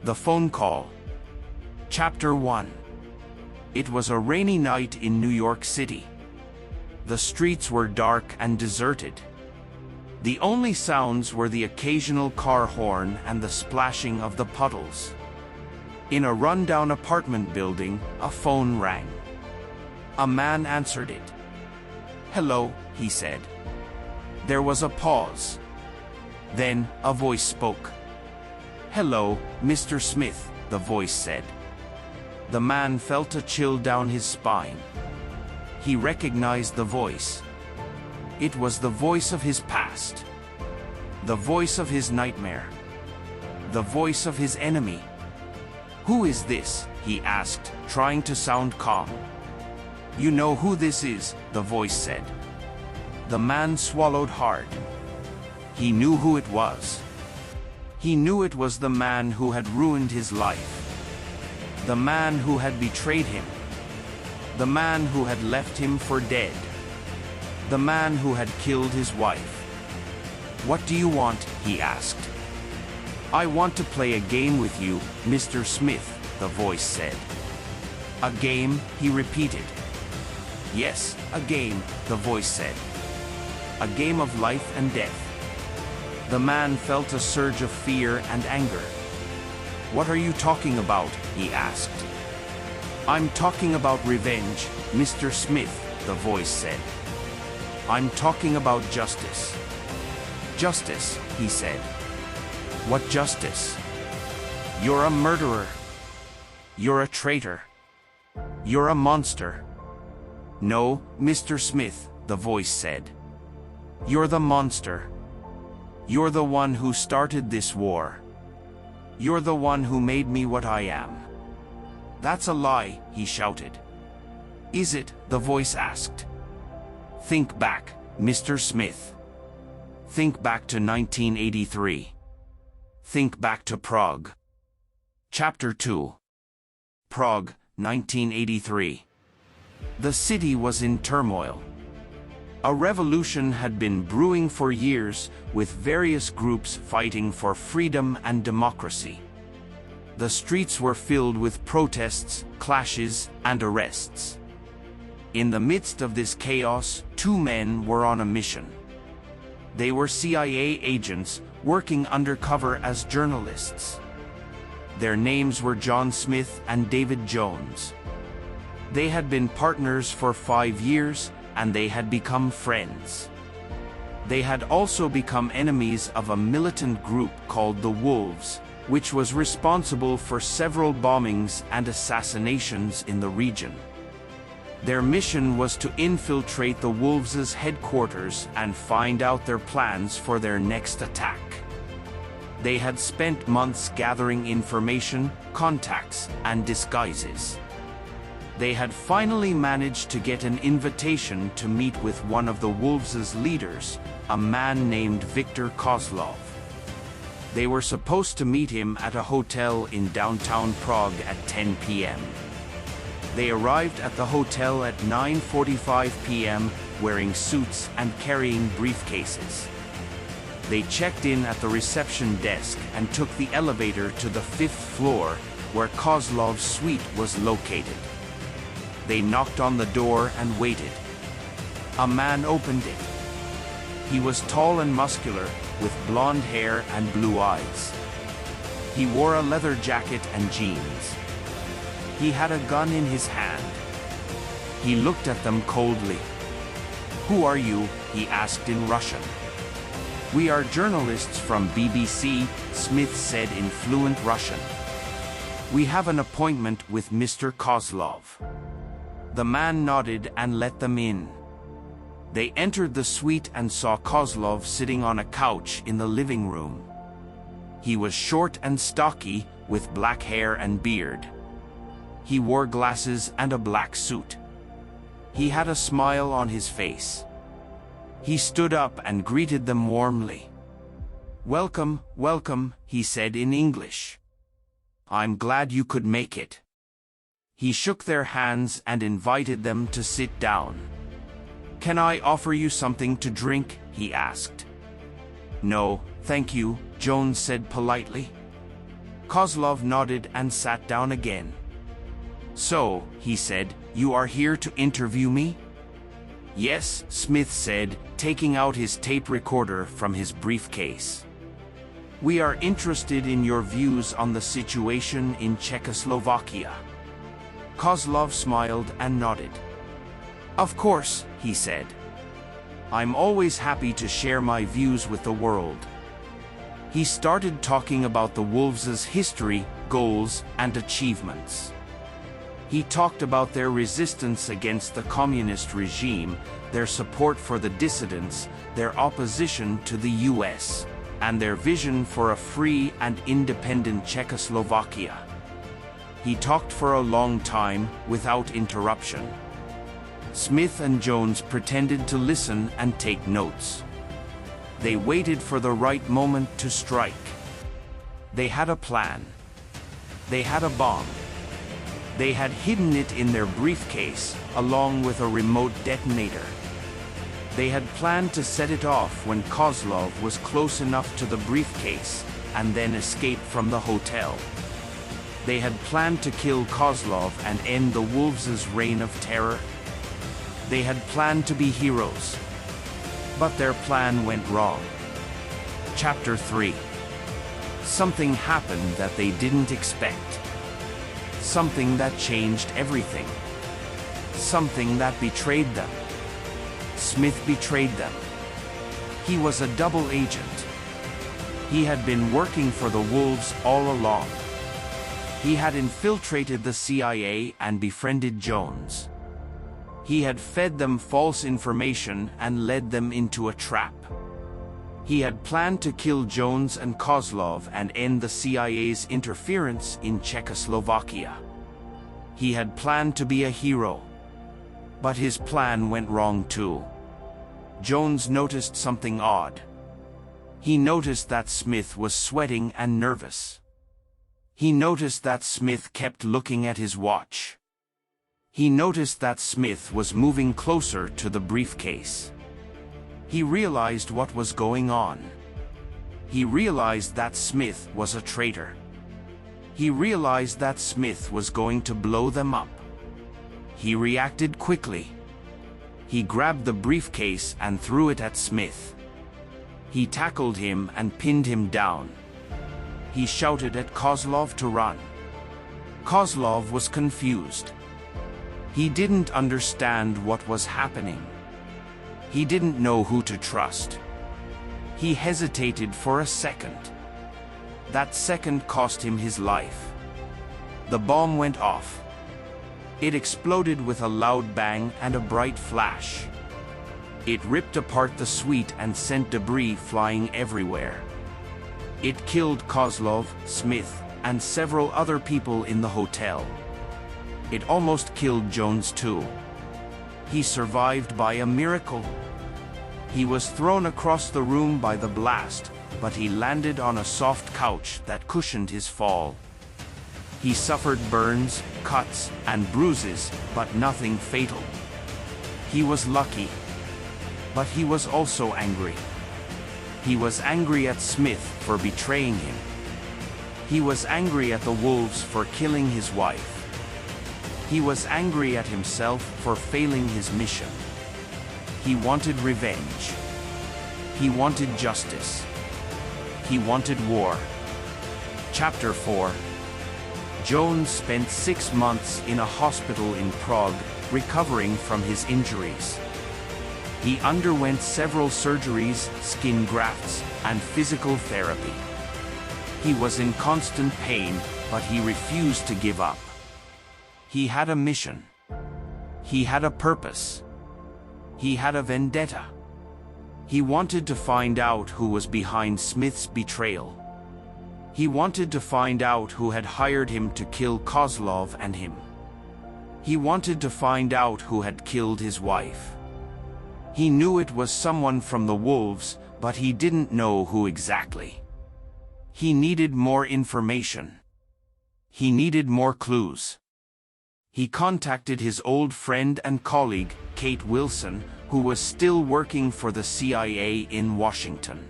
The phone call. Chapter 1. It was a rainy night in New York City. The streets were dark and deserted. The only sounds were the occasional car horn and the splashing of the puddles. In a rundown apartment building, a phone rang. A man answered it. "Hello," he said. There was a pause. Then, a voice spoke. "Hello, Mr. Smith," the voice said. The man felt a chill down his spine. He recognized the voice. It was the voice of his past. The voice of his nightmare. The voice of his enemy. "Who is this?" he asked, trying to sound calm. "You know who this is," the voice said. The man swallowed hard. He knew who it was. He knew it was the man who had ruined his life. The man who had betrayed him. The man who had left him for dead. The man who had killed his wife. "What do you want?" he asked. "I want to play a game with you, Mr. Smith," the voice said. "A game?" he repeated. "Yes, a game," the voice said. "A game of life and death." The man felt a surge of fear and anger. "What are you talking about?" he asked. "I'm talking about revenge, Mr. Smith," the voice said. "I'm talking about justice." "Justice," he said. "What justice?" "You're a murderer. You're a traitor. You're a monster." "No, Mr. Smith," the voice said. "You're the monster. You're the one who started this war. You're the one who made me what I am." "That's a lie," he shouted. "Is it?" the voice asked. "Think back, Mr. Smith. Think back to 1983. Think back to Prague." Chapter 2. Prague, 1983. The city was in turmoil. A revolution had been brewing for years, with various groups fighting for freedom and democracy. The streets were filled with protests, clashes, and arrests. In the midst of this chaos, two men were on a mission. They were CIA agents working undercover as journalists. Their names were John Smith and David Jones. They had been partners for 5 years, and they had become friends. They had also become enemies of a militant group called the Wolves, which was responsible for several bombings and assassinations in the region. Their mission was to infiltrate the Wolves' headquarters and find out their plans for their next attack. They had spent months gathering information, contacts, and disguises. They had finally managed to get an invitation to meet with one of the Wolves' leaders, a man named Viktor Kozlov. They were supposed to meet him at a hotel in downtown Prague at 10 p.m. They arrived at the hotel at 9:45 p.m. wearing suits and carrying briefcases. They checked in at the reception desk and took the elevator to the 5th floor, where Kozlov's suite was located. They knocked on the door and waited. A man opened it. He was tall and muscular, with blonde hair and blue eyes. He wore a leather jacket and jeans. He had a gun in his hand. He looked at them coldly. "Who are you?" he asked in Russian. "We are journalists from BBC," Smith said in fluent Russian. "We have an appointment with Mr. Kozlov." The man nodded and let them in. They entered the suite and saw Kozlov sitting on a couch in the living room. He was short and stocky, with black hair and beard. He wore glasses and a black suit. He had a smile on his face. He stood up and greeted them warmly. "Welcome, welcome," he said in English. "I'm glad you could make it." He shook their hands and invited them to sit down. "Can I offer you something to drink?" he asked. "No, thank you," Jones said politely. Kozlov nodded and sat down again. "So," he said, "you are here to interview me?" "Yes," Smith said, taking out his tape recorder from his briefcase. "We are interested in your views on the situation in Czechoslovakia." Kozlov smiled and nodded. "Of course," he said. "I'm always happy to share my views with the world." He started talking about the Wolves' history, goals, and achievements. He talked about their resistance against the communist regime, their support for the dissidents, their opposition to the US, and their vision for a free and independent Czechoslovakia. He talked for a long time, without interruption. Smith and Jones pretended to listen and take notes. They waited for the right moment to strike. They had a plan. They had a bomb. They had hidden it in their briefcase, along with a remote detonator. They had planned to set it off when Kozlov was close enough to the briefcase, and then escape from the hotel. They had planned to kill Kozlov and end the Wolves' reign of terror. They had planned to be heroes. But their plan went wrong. Chapter 3. Something happened that they didn't expect. Something that changed everything. Something that betrayed them. Smith betrayed them. He was a double agent. He had been working for the Wolves all along. He had infiltrated the CIA and befriended Jones. He had fed them false information and led them into a trap. He had planned to kill Jones and Kozlov and end the CIA's interference in Czechoslovakia. He had planned to be a hero. But his plan went wrong too. Jones noticed something odd. He noticed that Smith was sweating and nervous. He noticed that Smith kept looking at his watch. He noticed that Smith was moving closer to the briefcase. He realized what was going on. He realized that Smith was a traitor. He realized that Smith was going to blow them up. He reacted quickly. He grabbed the briefcase and threw it at Smith. He tackled him and pinned him down. He shouted at Kozlov to run. Kozlov was confused. He didn't understand what was happening. He didn't know who to trust. He hesitated for a second. That second cost him his life. The bomb went off. It exploded with a loud bang and a bright flash. It ripped apart the suite and sent debris flying everywhere. It killed Kozlov, Smith, and several other people in the hotel. It almost killed Jones too. He survived by a miracle. He was thrown across the room by the blast, but he landed on a soft couch that cushioned his fall. He suffered burns, cuts, and bruises, but nothing fatal. He was lucky. But he was also angry. He was angry at Smith for betraying him. He was angry at the Wolves for killing his wife. He was angry at himself for failing his mission. He wanted revenge. He wanted justice. He wanted war. Chapter 4. Jones spent 6 months in a hospital in Prague, recovering from his injuries. He underwent several surgeries, skin grafts, and physical therapy. He was in constant pain, but he refused to give up. He had a mission. He had a purpose. He had a vendetta. He wanted to find out who was behind Smith's betrayal. He wanted to find out who had hired him to kill Kozlov and him. He wanted to find out who had killed his wife. He knew it was someone from the Wolves, but he didn't know who exactly. He needed more information. He needed more clues. He contacted his old friend and colleague, Kate Wilson, who was still working for the CIA in Washington.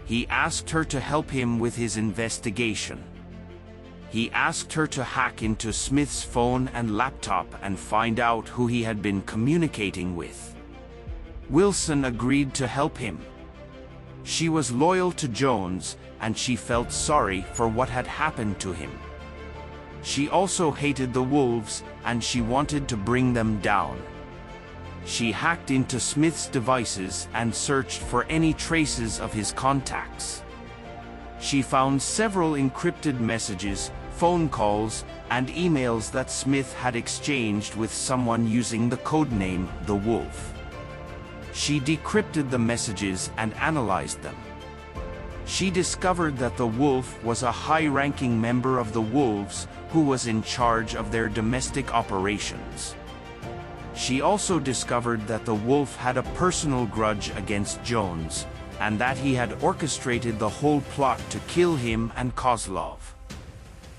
He asked her to help him with his investigation. He asked her to hack into Smith's phone and laptop and find out who he had been communicating with. Wilson agreed to help him. She was loyal to Jones, and she felt sorry for what had happened to him. She also hated the wolves, and she wanted to bring them down. She hacked into Smith's devices and searched for any traces of his contacts. She found several encrypted messages, phone calls, and emails that Smith had exchanged with someone using the codename The Wolf. She decrypted the messages and analyzed them. She discovered that the Wolf was a high-ranking member of the Wolves who was in charge of their domestic operations. She also discovered that the Wolf had a personal grudge against Jones, and that he had orchestrated the whole plot to kill him and Kozlov.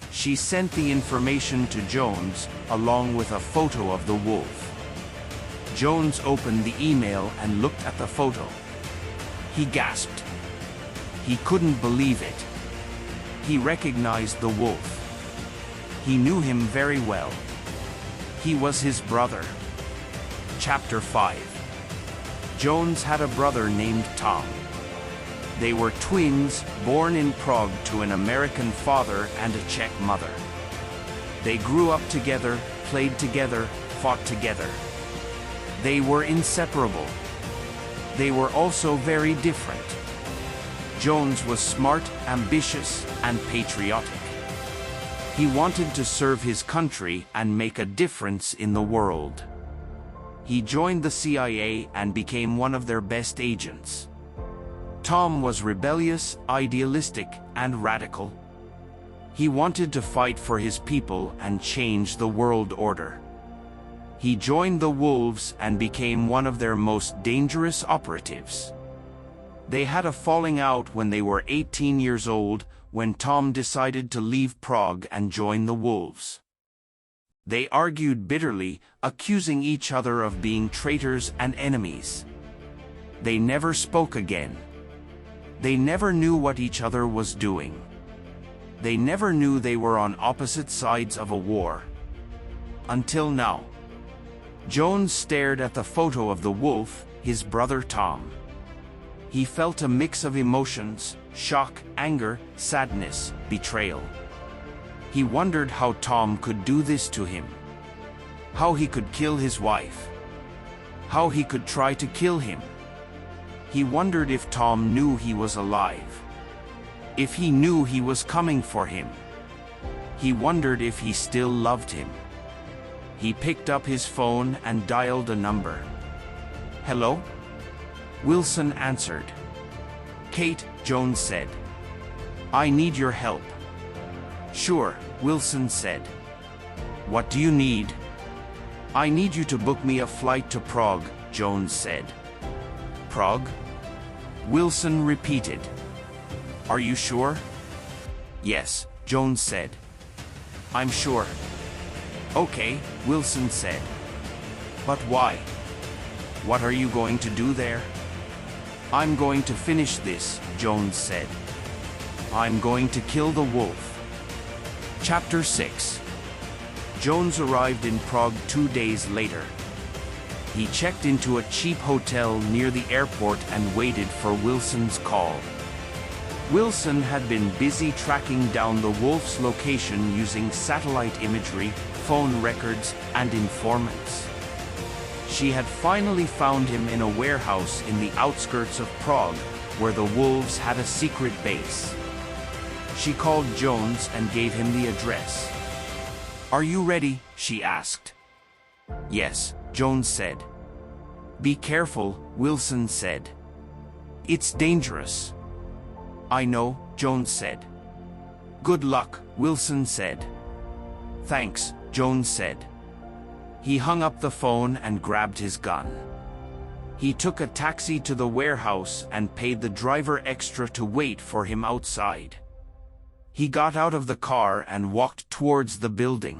She sent the information to Jones, along with a photo of the Wolf. Jones opened the email and looked at the photo. He gasped. He couldn't believe it. He recognized the Wolf. He knew him very well. He was his brother. Chapter 5. Jones had a brother named Tom. They were twins, born in Prague to an American father and a Czech mother. They grew up together, played together, fought together. They were inseparable. They were also very different. Jones was smart, ambitious, and patriotic. He wanted to serve his country and make a difference in the world. He joined the CIA and became one of their best agents. Tom was rebellious, idealistic, and radical. He wanted to fight for his people and change the world order. He joined the Wolves and became one of their most dangerous operatives. They had a falling out when they were 18 years old, when Tom decided to leave Prague and join the Wolves. They argued bitterly, accusing each other of being traitors and enemies. They never spoke again. They never knew what each other was doing. They never knew they were on opposite sides of a war. Until now. Jones stared at the photo of the Wolf, his brother Tom. He felt a mix of emotions: shock, anger, sadness, betrayal. He wondered how Tom could do this to him. How he could kill his wife. How he could try to kill him. He wondered if Tom knew he was alive. If he knew he was coming for him. He wondered if he still loved him. He picked up his phone and dialed a number. "Hello?" Wilson answered. "Kate," Jones said. "I need your help." "Sure," Wilson said. "What do you need?" "I need you to book me a flight to Prague," Jones said. "Prague?" Wilson repeated. "Are you sure?" "Yes," Jones said. "I'm sure." "Okay," Wilson said. "But why? What are you going to do there?" "I'm going to finish this," Jones said. "I'm going to kill the Wolf." Chapter 6. Jones arrived in Prague 2 days later. He checked into a cheap hotel near the airport and waited for Wilson's call. Wilson had been busy tracking down the Wolf's location using satellite imagery, phone records, and informants. She had finally found him in a warehouse in the outskirts of Prague, where the Wolves had a secret base. She called Jones and gave him the address. "Are you ready?" she asked. "Yes," Jones said. "Be careful," Wilson said. "It's dangerous." "I know," Jones said. "Good luck," Wilson said. "Thanks," Jones said. He hung up the phone and grabbed his gun. He took a taxi to the warehouse and paid the driver extra to wait for him outside. He got out of the car and walked towards the building.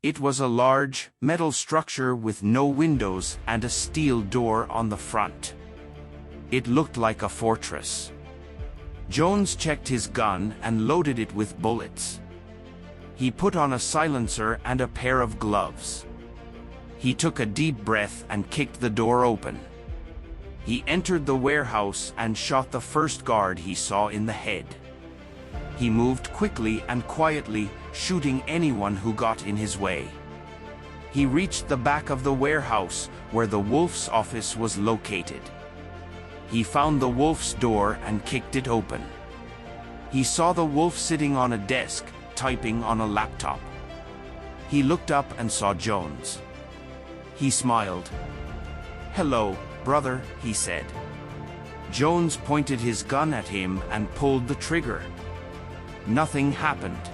It was a large, metal structure with no windows and a steel door on the front. It looked like a fortress. Jones checked his gun and loaded it with bullets. He put on a silencer and a pair of gloves. He took a deep breath and kicked the door open. He entered the warehouse and shot the first guard he saw in the head. He moved quickly and quietly, shooting anyone who got in his way. He reached the back of the warehouse, where the wolf's office was located. He found the wolf's door and kicked it open. He saw the wolf sitting on a desk, typing on a laptop. He looked up and saw Jones. He smiled. "Hello, brother," he said. Jones pointed his gun at him and pulled the trigger. Nothing happened.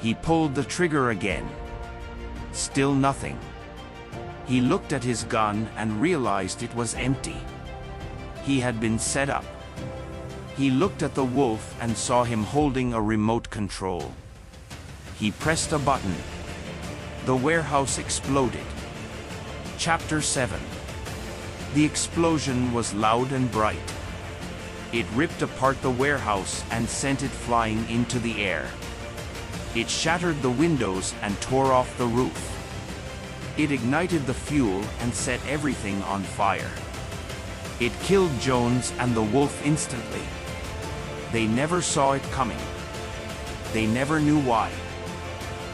He pulled the trigger again. Still nothing. He looked at his gun and realized it was empty. He had been set up. He looked at the wolf and saw him holding a remote control. He pressed a button. The warehouse exploded. Chapter 7. The explosion was loud and bright. It ripped apart the warehouse and sent it flying into the air. It shattered the windows and tore off the roof. It ignited the fuel and set everything on fire. It killed Jones and the wolf instantly. They never saw it coming. They never knew why.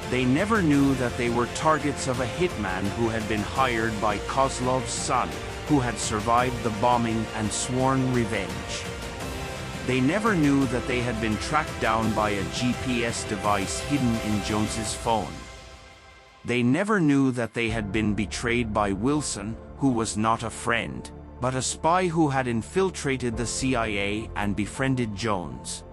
They never knew that they were targets of a hitman who had been hired by Kozlov's son, who had survived the bombing and sworn revenge. They never knew that they had been tracked down by a GPS device hidden in Jones's phone. They never knew that they had been betrayed by Wilson, who was not a friend, but a spy who had infiltrated the CIA and befriended Jones.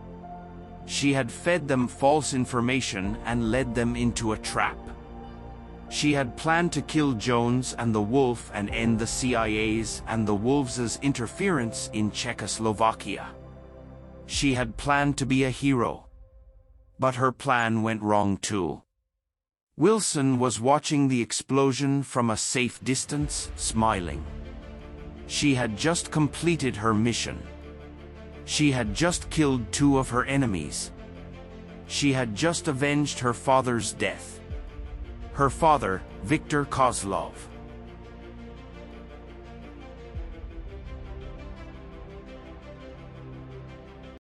She had fed them false information and led them into a trap. She had planned to kill Jones and the wolf and end the CIA's and the wolves' interference in Czechoslovakia. She had planned to be a hero. But her plan went wrong too. Wilson was watching the explosion from a safe distance, smiling. She had just completed her mission. She had just killed 2 of her enemies. She had just avenged her father's death. Her father, Viktor Kozlov.